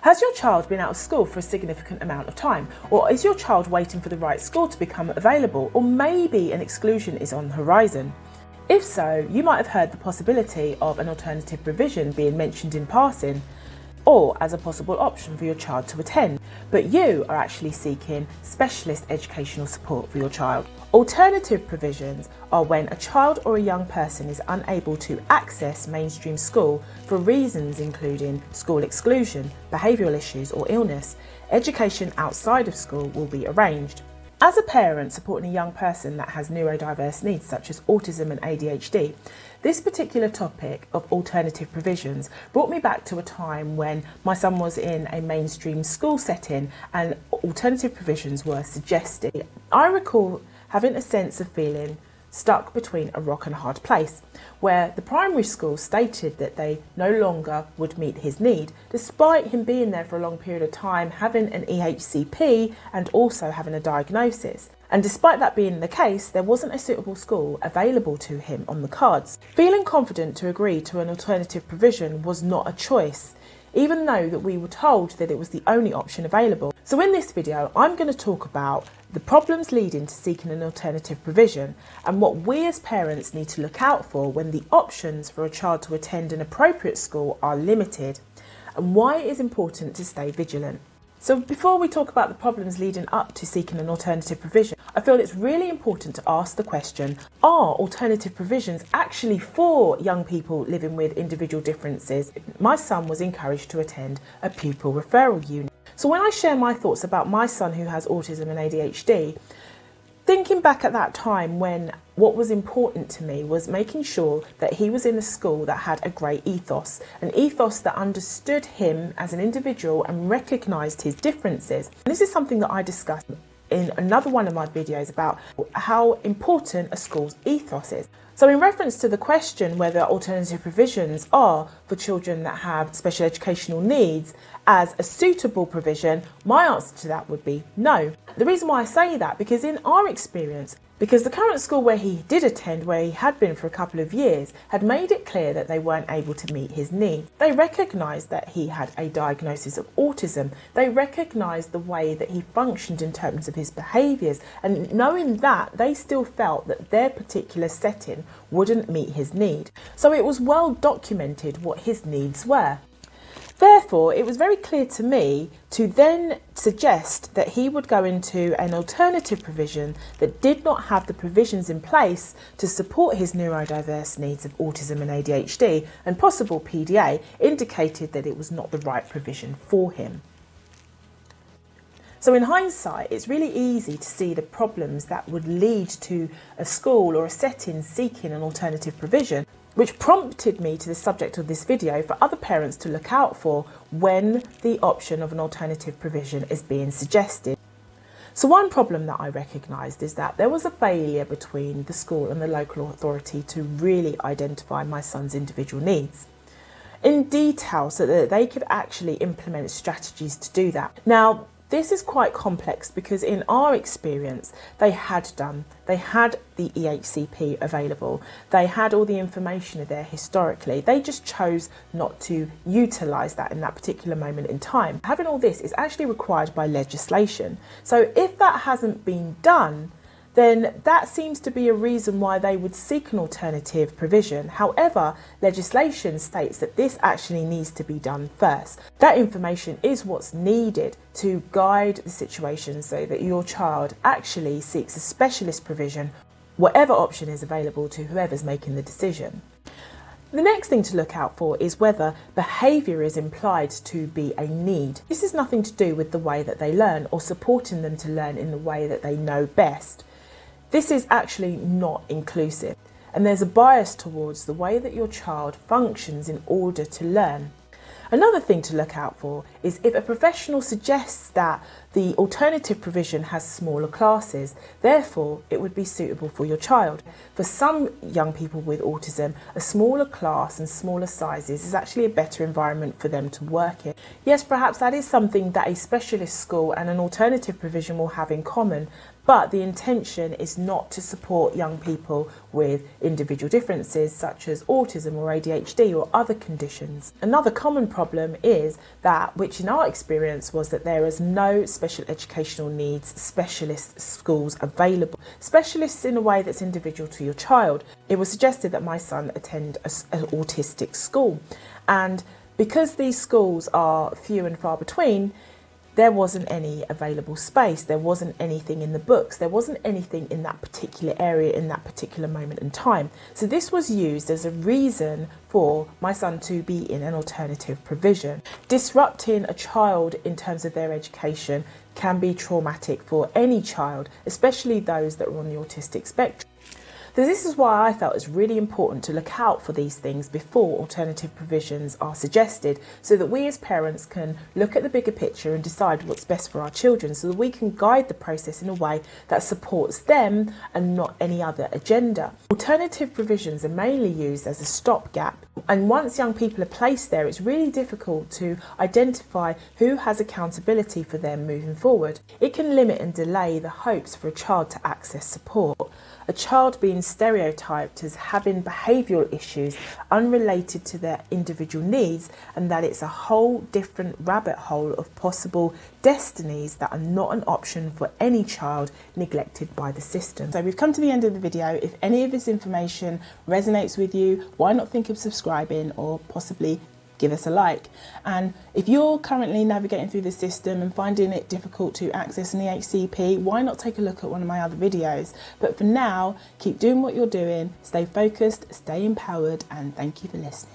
Has your child been out of school for a significant amount of time? Or is your child waiting for the right school to become available? Or maybe an exclusion is on the horizon? If so, you might have heard the possibility of an alternative provision being mentioned in passing, or as a possible option for your child to attend, but you are actually seeking specialist educational support for your child. Alternative provisions are when a child or a young person is unable to access mainstream school for reasons including school exclusion, behavioural issues or illness. Education outside of school will be arranged. As a parent supporting a young person that has neurodiverse needs such as autism and ADHD, this particular topic of alternative provisions brought me back to a time when my son was in a mainstream school setting and alternative provisions were suggested. I recall having a sense of feeling stuck between a rock and a hard place, where the primary school stated that they no longer would meet his need, despite him being there for a long period of time, having an EHCP and also having a diagnosis. And despite that being the case, there wasn't a suitable school available to him on the cards. Feeling confident to agree to an alternative provision was not a choice, even though that we were told that it was the only option available. So in this video, I'm going to talk about the problems leading to seeking an alternative provision and what we as parents need to look out for when the options for a child to attend an appropriate school are limited, and why it is important to stay vigilant. So before we talk about the problems leading up to seeking an alternative provision, I feel it's really important to ask the question, are alternative provisions actually for young people living with individual differences? My son was encouraged to attend a pupil referral unit. So when I share my thoughts about my son who has autism and ADHD, thinking back at that time when what was important to me was making sure that he was in a school that had a great ethos, an ethos that understood him as an individual and recognised his differences. And this is something that I discussed in another one of my videos about how important a school's ethos is. So in reference to the question whether alternative provisions are for children that have special educational needs as a suitable provision, my answer to that would be no. The reason why I say that, because in our experience, because the current school where he did attend, where he had been for a couple of years, had made it clear that they weren't able to meet his needs. They recognised that he had a diagnosis of autism. They recognised the way that he functioned in terms of his behaviours, and knowing that, they still felt that their particular setting wouldn't meet his need. So it was well documented what his needs were. Therefore, it was very clear to me to then suggest that he would go into an alternative provision that did not have the provisions in place to support his neurodiverse needs of autism and ADHD, and possible PDA indicated that it was not the right provision for him. So in hindsight, it's really easy to see the problems that would lead to a school or a setting seeking an alternative provision, which prompted me to the subject of this video for other parents to look out for when the option of an alternative provision is being suggested. So one problem that I recognised is that there was a failure between the school and the local authority to really identify my son's individual needs in detail so that they could actually implement strategies to do that. Now, this is quite complex because in our experience, they had the EHCP available. They had all the information there historically. They just chose not to utilise that in that particular moment in time. Having all this is actually required by legislation. So if that hasn't been done, then that seems to be a reason why they would seek an alternative provision. However, legislation states that this actually needs to be done first. That information is what's needed to guide the situation so that your child actually seeks a specialist provision, whatever option is available to whoever's making the decision. The next thing to look out for is whether behaviour is implied to be a need. This is nothing to do with the way that they learn or supporting them to learn in the way that they know best. This is actually not inclusive, and there's a bias towards the way that your child functions in order to learn. Another thing to look out for is if a professional suggests that The alternative provision has smaller classes, therefore it would be suitable for your child. For some young people with autism, a smaller class and smaller sizes is actually a better environment for them to work in. Yes, perhaps that is something that a specialist school and an alternative provision will have in common, but the intention is not to support young people with individual differences such as autism or ADHD or other conditions. Another common problem is that, which in our experience was that there is no special educational needs specialist schools available. Specialists in a way that's individual to your child. It was suggested that my son attend an autistic school, and because these schools are few and far between, there wasn't any available space, there wasn't anything in the books, there wasn't anything in that particular area in that particular moment in time. So this was used as a reason for my son to be in an alternative provision. Disrupting a child in terms of their education can be traumatic for any child, especially those that are on the autistic spectrum. So this is why I felt it's really important to look out for these things before alternative provisions are suggested, so that we as parents can look at the bigger picture and decide what's best for our children, so that we can guide the process in a way that supports them and not any other agenda. Alternative provisions are mainly used as a stopgap, and once young people are placed there, it's really difficult to identify who has accountability for them moving forward. It can limit and delay the hopes for a child to access support. A child being stereotyped as having behavioural issues unrelated to their individual needs, and that it's a whole different rabbit hole of possible destinies that are not an option for any child neglected by the system. So we've come to the end of the video. If any of this information resonates with you, why not think of subscribing or possibly give us a like. And if you're currently navigating through the system and finding it difficult to access an EHCP, why not take a look at one of my other videos? But for now, keep doing what you're doing, stay focused, stay empowered, and thank you for listening.